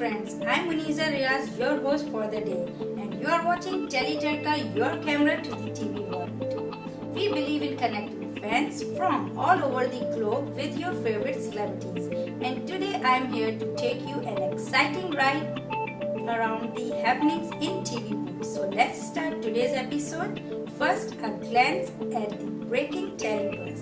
friends, I'm Muniza Riaz, your host for the day, and you are watching Teleterka, your camera to the TV world. We believe in connecting fans from all over the globe with your favorite celebrities, and today I'm here to take you an exciting ride around the happenings in TV booth. So let's start today's episode. First, a glance at the breaking telebuzz.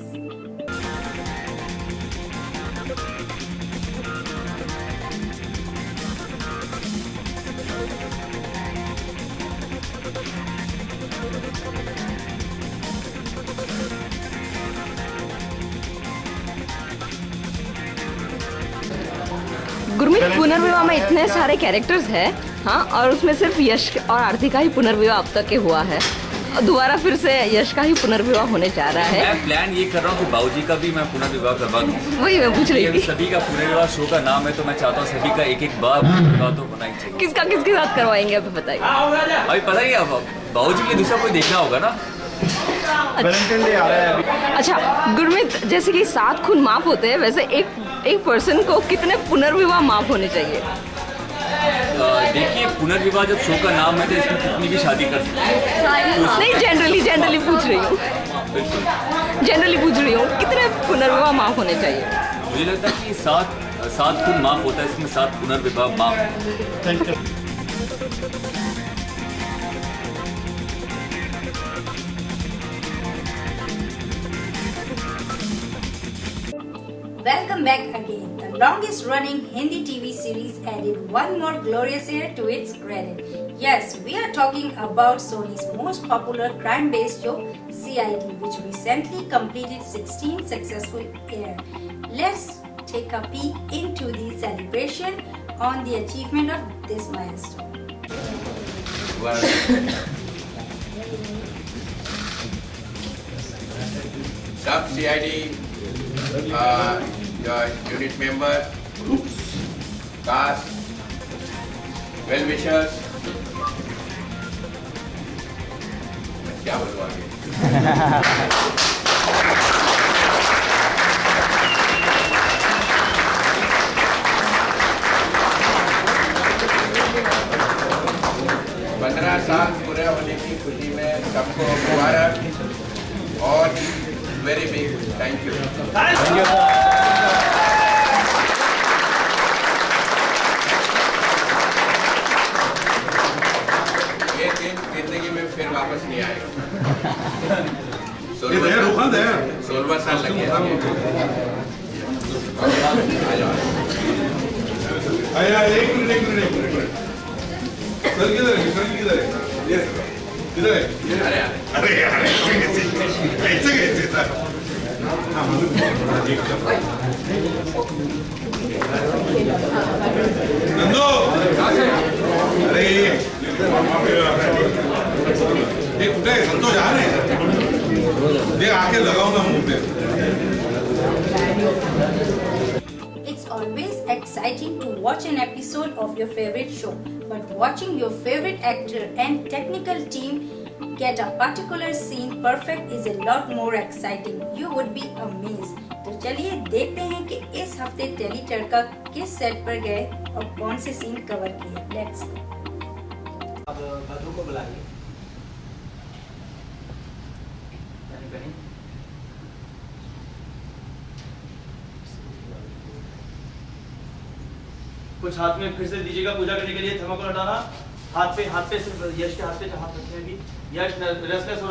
Gurmeet, पुनर्विवाह में इतने सारे characters हैं, हाँ, और उसमें सिर्फ यश और आरती का ही पुनर्विवाह अब तक के हुआ है। दोबारा फिर से यश का ही पुनर्विवाह होने जा रहा है। मैं प्लान ये कर रहा हूँ कि बाबूजी का भी मैं पुनर्विवाह करवा दूँ। वही मैं पूछ रही थी। सभी का पुनर्विवाह शो का नाम है, तो मैं चाहता हूँ सभी का एक एक बार पुनर्विवाह तो होना ही चाहिए। किसका किसके साथ करवाएंगे अभी बताइए। अभी पता ही है, बाबूजी के दूसरा कोई देखना होगा ना। वैलेंटाइन डे आ रहा है अभी। अच्छा गुरमीत, जैसे कि 7 खून माफ होते हैं, वैसे एक पर्सन को कितने पुनर्विवाह माफ होने चाहिए? देखिए, पुनर्विवाह जब शो का नाम है तो इसमें कितनी भी शादी कर सकते हैं। नहीं, जनरली पूछ रही हूँ। बिल्कुल जनरली पूछ रही हूँ, कितने पुनर्विवाह माफ होने चाहिए? मुझे लगता है कि 7 खून माफ होता है, इसमें 7 पुनर्विवाह माफ। Welcome back again. The longest running Hindi TV series added one more glorious year to its credit. Yes, we are talking about Sony's most popular crime-based show, CID, which recently completed 16 successful airs. Let's take a peek into the celebration on the achievement of this milestone. Sub CID your unit member, cast, well-wishers. क्या बोलूँ आगे? पंद्रह साल पूरे होने की खुशी में सबको मुबारक और वेरी बिग थैंक यू। ये दिन जिंदगी में फिर वापस नहीं आएगा। 16 साल लगे। एक मिनट सर किधर है? अरे यार ऐसे कैसे था? नंदो, अरे ये कुठे आहे? संतोष आ रहे ये आके लगाओ ना मुंह पे। It's always exciting to watch an episode of your favorite show, but watching your favorite actor and technical team get a particular scene perfect is a lot more exciting. You would be amazed. तो चलिए देखते हैं कि इस हफ्ते टेलीटर्का किस set पर गए और कौन से सीन कवर किए। Let's go. अब बद्रू को बुलाइए। कुछ हाथ में फिर से दीजिएगा पूजा करने के लिए। थर्माकोल हटाना। हाथ पे सिर्फ यश के हाथ पे हाथ रखने अभी। यश रेस्टलेस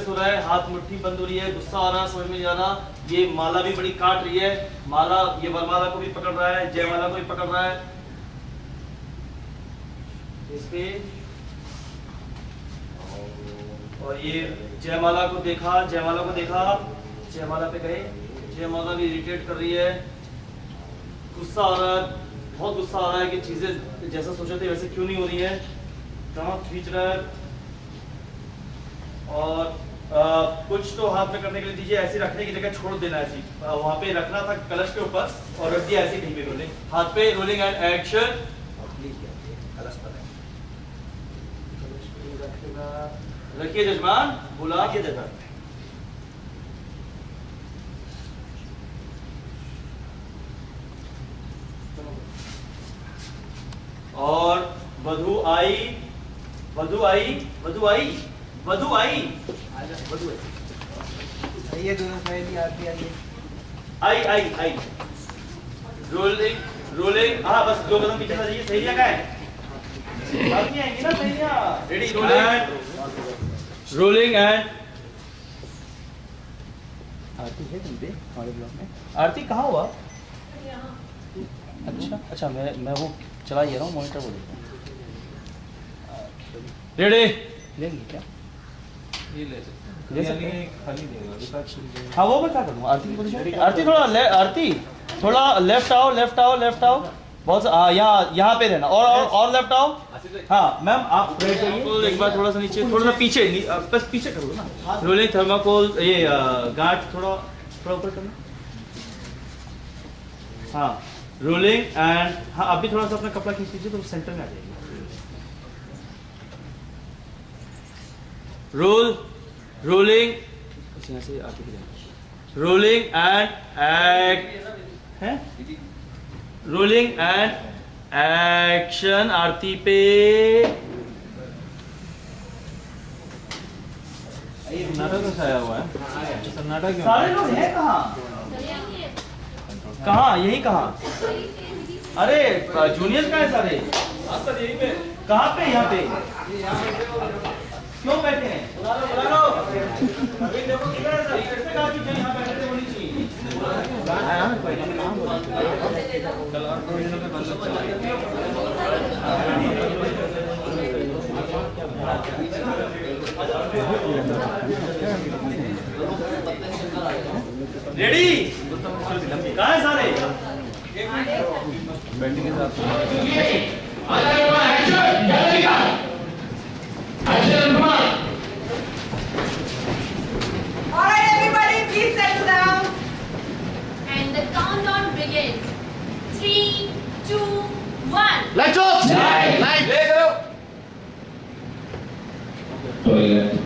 हो रहा है, हाथ मुट्ठी बंद हो रही है, गुस्सा आ रहा है, समझ में नहीं आ रहा। ये माला भी बड़ी काट रही है। माला ये वरमाला को भी पकड़ रहा है, जयमाला को भी पकड़ रहा है। इस पे और ये जयमाला को देखा, जयमाला पे गए। जयमाला भी इरिटेट कर रही है, गुस्सा आ रहा है, बहुत गुस्सा आ रहा है कि चीजें जैसा सोचे थे वैसे क्यों नहीं हो रही है। कहाँ खींच रहा है और कुछ तो हाथ में करने के लिए दीजिए। ऐसे रखने की जगह छोड़ देना, ऐसी वहां पे रखना था कलश के ऊपर और रख दिया ऐसे कहीं पे। रोलिंग हाथ पे, रोलिंग एंड एक्शन। रखिए जजमान, बुला के जजमान। और वधु आई वधु आई वधु आई वधु आई वधु आई ये दोनों सहेली आती आइए आई आई आई रोलिंग रोलिंग हाँ बस 2 कदम पीछे जाइए सहेलियां कहाँ है बाकी आएंगी ना सहेलियां रेडी रोलिंग एंड आरती है तुम पे हमारे ब्लॉग में आरती कहाँ हुआ अच्छा अच्छा मैं वो चला ही रहा हूँ मॉनिटर को देखता हूँ रेडी लेंगे क्या ये ले सकते हैं खाली देगा हाँ वो मैं क्या करूँगा आरती की पोजीशन आरती थोड़ा आरती थोड़ा लेफ्ट आओ बहुत हाँ यहाँ पे रहना और लेफ्ट आओ हाँ मैम आप एक बार थोड़ा सा नीचे थोड़ा सा पीछे बस पीछे कर लो ना रोलिंग थर्माकोल ये गार्ड थोड़ा ऊपर करना हाँ रोलिंग एंड हाँ अभी थोड़ा सा अपना कपड़ा खींच लीजिए तो सेंटर में आ जाएगी रोलिंग से आगे rolling and rolling and action आरती पे सन्नाटा तो छाया हुआ है सन्नाटा क्यों सारे लोग हैं कहाँ यही कहाँ अरे जूनियर कहाँ है सारे यहीं पे कहाँ पे यहाँ पे क्यों बैठे हैं बुला लो अभी देखो किधर है सर कैसे कहा कि यहाँ बैठे थे होनी चाहिए रेडी कहाँ है सारे बैठने के साथ Alright, everybody, please settle down. And the countdown begins. 3, 2, 1. Lights off! Light! Toilet.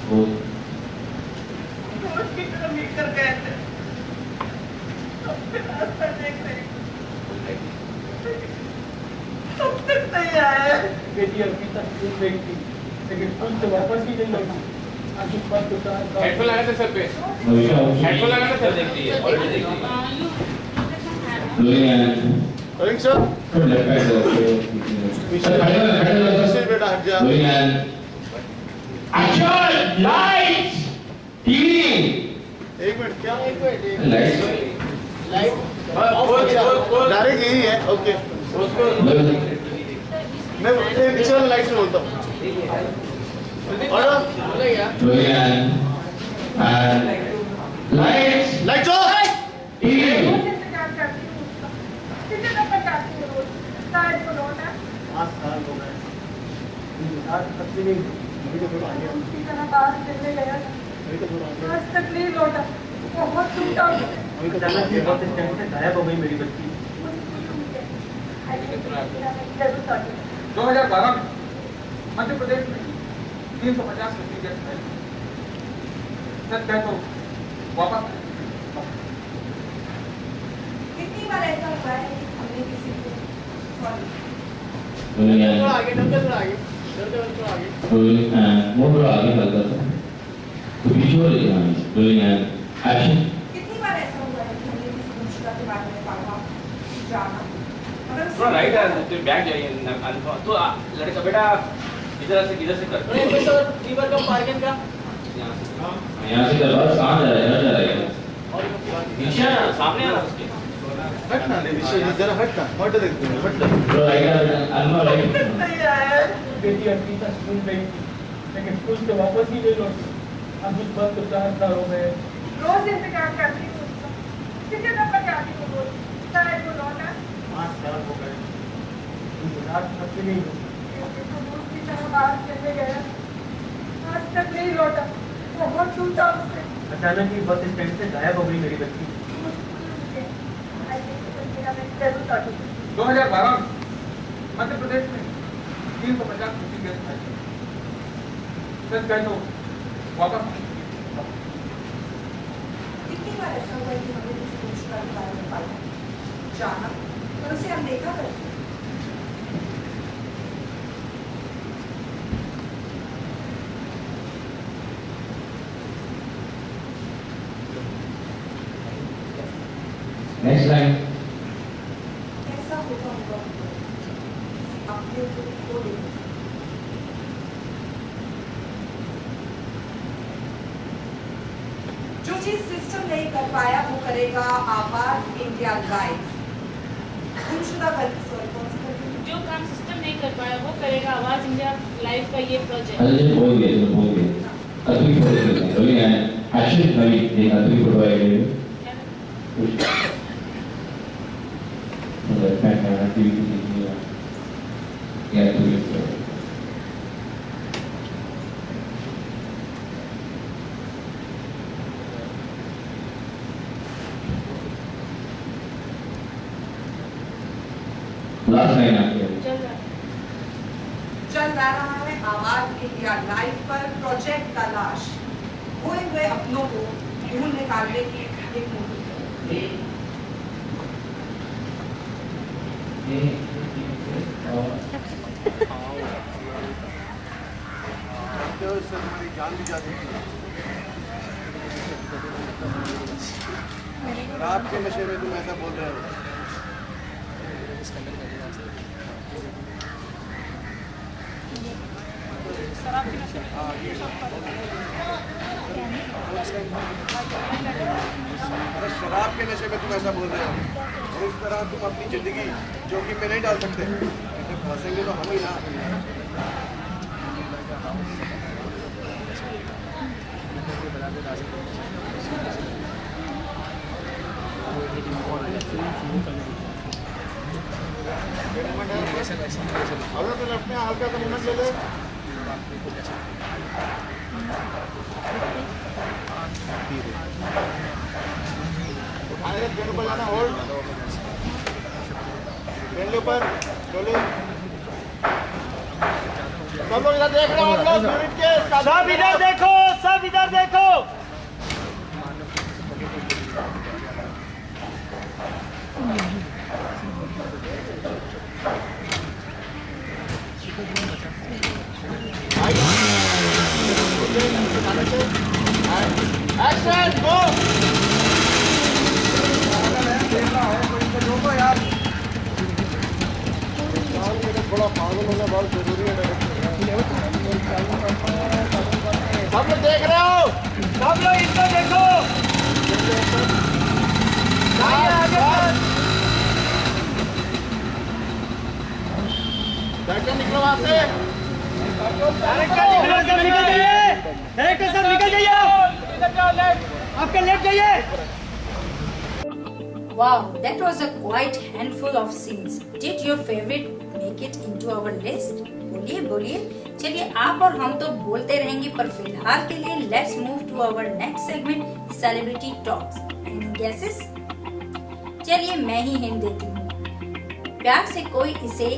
Food. बेटी अभी तक गई थी लेकिन स्कूल से वापस ही नहीं लौटी हेडफोन लगा था सर पे हेडफोन लगा था सर देख लीजिए ऑलरेडी देख लीजिए Rolling sir. Left hand बेटा हट जा Rolling hand. Action! Lights! TV! एक मिनट क्या एक मिनट Lights. डायरेक्ट यही है ओके मैं नेचुरल लाइट से बोलता हूँ Rolling hand. And lights. Lights off TV. गायब हो गई मेरी बच्ची 2012 में मध्य प्रदेश में 350 व्यक्ति गैस फैल सच कह तो वापस कितनी बार ऐसा हुआ है कि हमने किसी को सॉरी Rolling hand. थोड़ा आगे Rolling hand. More थोड़ा आगे हल्का सा. तो पीछे हो रही है Rolling hand. Action. कितनी बार ऐसा हुआ है कि हमने किसी मुश्किल के बारे में पढ़ा जाना मगर थोड़ा राइट है तो बैक जाइए तो लड़का बेटा इधर से कर लीवर का पार्किंग का यहाँ से दरबार कहाँ जा रहा है? इधर जा रहा है. नीचे आना सामने आना उसके हटना जरा हटना हट देखते हैं हट थोड़ा right hand. अल्मा right. बेटी अर्पिता स्कूल गई थी लेकिन स्कूल से वापस ही नहीं लौटी अब इस बात को 4 साल हो गए रोज इंतजार करती हूँ किसी नंबर पे आती हूँ रोज शायद वो लौटा 5 साल हो गए रात तक नहीं हुई तो दोस्त की तरह बाहर चले गया आज तक नहीं लौटा बहुत टूटा उससे अचानक ही बस स्टैंड से गायब हो गई मेरी बच्ची 2012 में मध्य प्रदेश में 350 व्यक्ति गैस फैल सच कह तो वापस कितनी बार ऐसा हुआ है कि हमने किसी मुश्किल के बारे में जाना और उसे अनदेखा कर दिया। Next line. ऐसा होगा अपने को खो देना। जो चीज सिस्टम नहीं कर पाया वो करेगा आवाज इंडिया लाइव। जो काम सिस्टम नहीं कर पाया वो करेगा आवाज इंडिया लाइव का ये प्रोजेक्ट। अरे बोल गए अभी बोल गए बोलिए एक्शन नवी एक अभी प्रोवाइड लास्ट लाइन आपकी चल रहा है आवाज इंडिया लाइव पर प्रोजेक्ट तलाश। खोए हुए अपनों को ढूंढ निकालने की एक मुहिम। जान भी जाती है रात के नशे में तुम ऐसा बोल रहे हो। शराब के नशे में तुम ऐसा बोल रहे हो और इस तरह तुम अपनी जिंदगी जोखिम में नहीं डाल सकते। फंसेंगे तो हम ही ना। अगर तो लेफ्ट में हल्का सा मूवमेंट ले ले। ट्रेन ऊपर जाना होल्ड ट्रेन के ऊपर चलो सब लोग इधर देख रहे हो आप लोग यूनिट के सब इधर देखो सब इधर देखो एक्शन गो यार थोड़ा पागल होना बहुत जरूरी है। सब लोग देख रहे हो सब लोग इसको देखो निकलो वहां से डायरेक्टर साहब निकल जाइए आपके लेफ्ट जाइए। Wow, that was a quite handful of scenes. Did your favorite make it into our list? बोलिए बोलिए। चलिए आप और हम तो बोलते रहेंगे पर फिलहाल के लिए let's move to our next segment, celebrity talks. Any guesses? चलिए मैं ही हिंट देती हूँ। प्यार से कोई इसे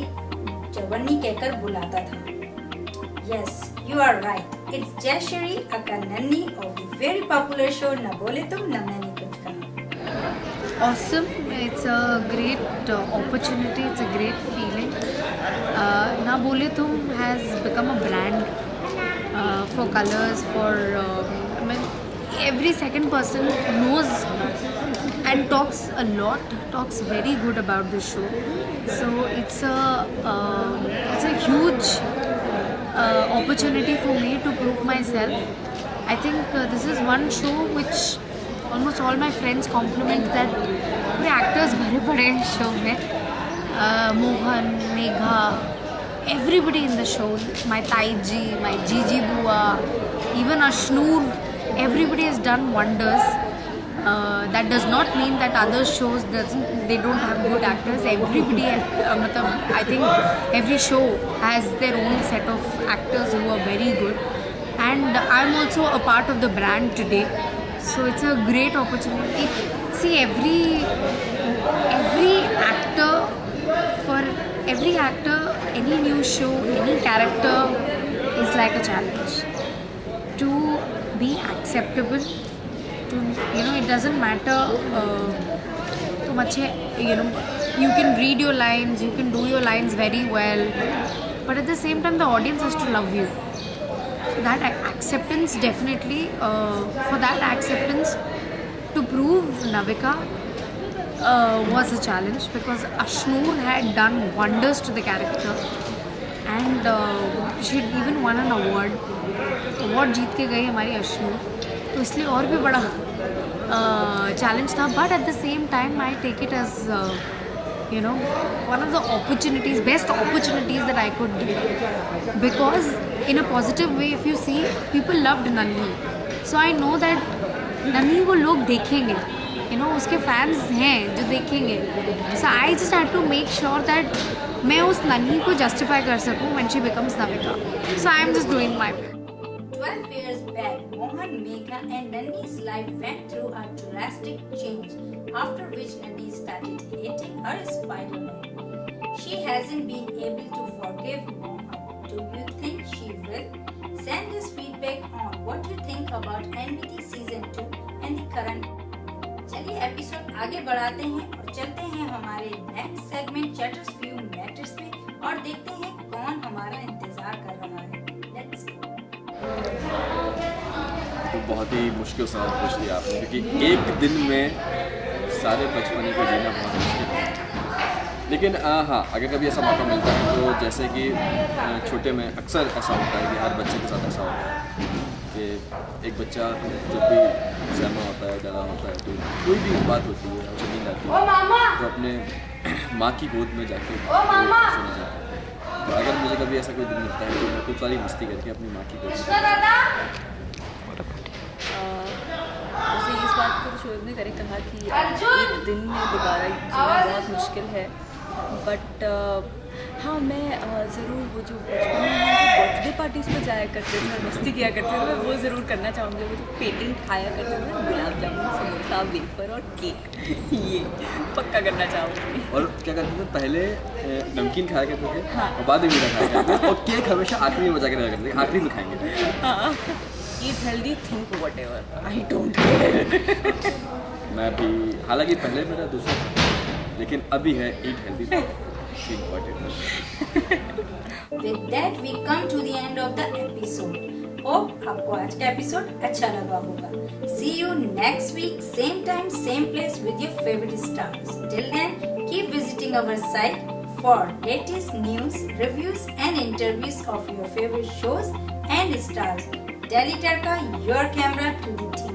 जवन्नी कहकर बुलाता था। Yes, you are right. It's Jayashree Akanani of the very popular show Na Bole Tum Na Maine Kuch Kaha. Awesome. It's a great opportunity. It's a great feeling. Na Bole Tum has become a brand for colors, for I mean, every second person knows and talks a lot, talks very good about the show. So it's a huge opportunity for me to prove myself. I think this is one show which almost all my friends compliment that पूरे actors भरे पड़े हैं show में. Mohan, Megha, everybody in the show, my Taiji, my Gigi Bua, even Ashnoor, everybody has done wonders. That does not mean that other shows they don't have good actors. Everybody, I think every show has their own set of actors who are very good. And I'm also a part of the brand today, so it's a great opportunity. See, every actor, any new show, any character is like a challenge to be acceptable. To, it doesn't matter तुम तुम अच्छे you can read your lines, you can do your lines very well, but at the same time the audience has to love you. So that acceptance definitely, for that acceptance to prove Navika was a challenge, because Ashnoor had done wonders to the character, and she had even won an award जीत के गई हमारी अश्नूर, तो इसलिए और भी बड़ा challenge था. But at the same time I take it as one of the opportunities, best opportunities that I could do, because in a positive way, if you see, people loved Nanhi, so I know that Nanhi को लोग देखेंगे, उसके fans हैं जो देखेंगे. So I just had to make sure that मैं उस Nanhi को justify कर सकूँ when she becomes Navika. So I am just doing my bit. 12 years back, Mohan, Megha and Nanhi's life went through a drastic change, after which Nanhi started hating her Spider-Man. She hasn't been able to forgive Mohan. Do you think she will? Send us feedback on what you think about NBT Season 2 and the current. चलिए episode आगे बढ़ाते हैं और चलते हैं हमारे next segment chatters view matters में और देखते हैं कौन हमारा इंतजार कर रहा है. Let's go. तो बहुत ही मुश्किल सवाल पूछ लिया आपने, क्योंकि एक दिन में सारे बचपने को जीना बहुत मुश्किल है. लेकिन हाँ, अगर कभी ऐसा मौका मिलता है तो जैसे कि छोटे में अक्सर ऐसा होता है कि हर बच्चे के साथ ऐसा होता है कि एक बच्चा जब भी सहमा होता है, डरा होता है, तो कोई भी बात होती है, उसे नींद आती है, तो अपने माँ की गोद में जाके सोने जाता है. तो अगर मुझे कभी ऐसा कोई दिन मिलता है तो मैं खूब सारी मस्ती करके अपनी माँ की गोद में. उसे इस बात को शोएब ने करे कहा कि एक दिन में दोबारा जीना बहुत मुश्किल है, बट हाँ मैं ज़रूर वो जो बचपन में बर्थडे पार्टीज़ पर जाया करते थे, मस्ती किया करते थे, मैं वो ज़रूर करना चाहूँगी. वो जो पेटेंट खाया करते थे, गुलाब जामुन, समोसा, वेफर और केक, ये पक्का करना चाहूँगी. और क्या करते थे पहले नमकीन खाया करते थे, हाँ, और बाद में मीठा खाया करते थे, और केक हमेशा आखिरी में बचा के रखा करते थे, आखिरी में खाएंगे. हाँ, eat healthy, think whatever, I don't care. मैं भी, हालांकि पहले मेरा दूसरा था, लेकिन अभी है eat healthy, think whatever. With that we come to the end of the episode. Hope आपको आज का एपिसोड अच्छा लगा होगा. See you next week, same time, same place with your favorite stars. Till then, keep visiting our site for latest news, reviews and interviews of your favorite shows and stars. Delhi Tadka, your camera to the TV.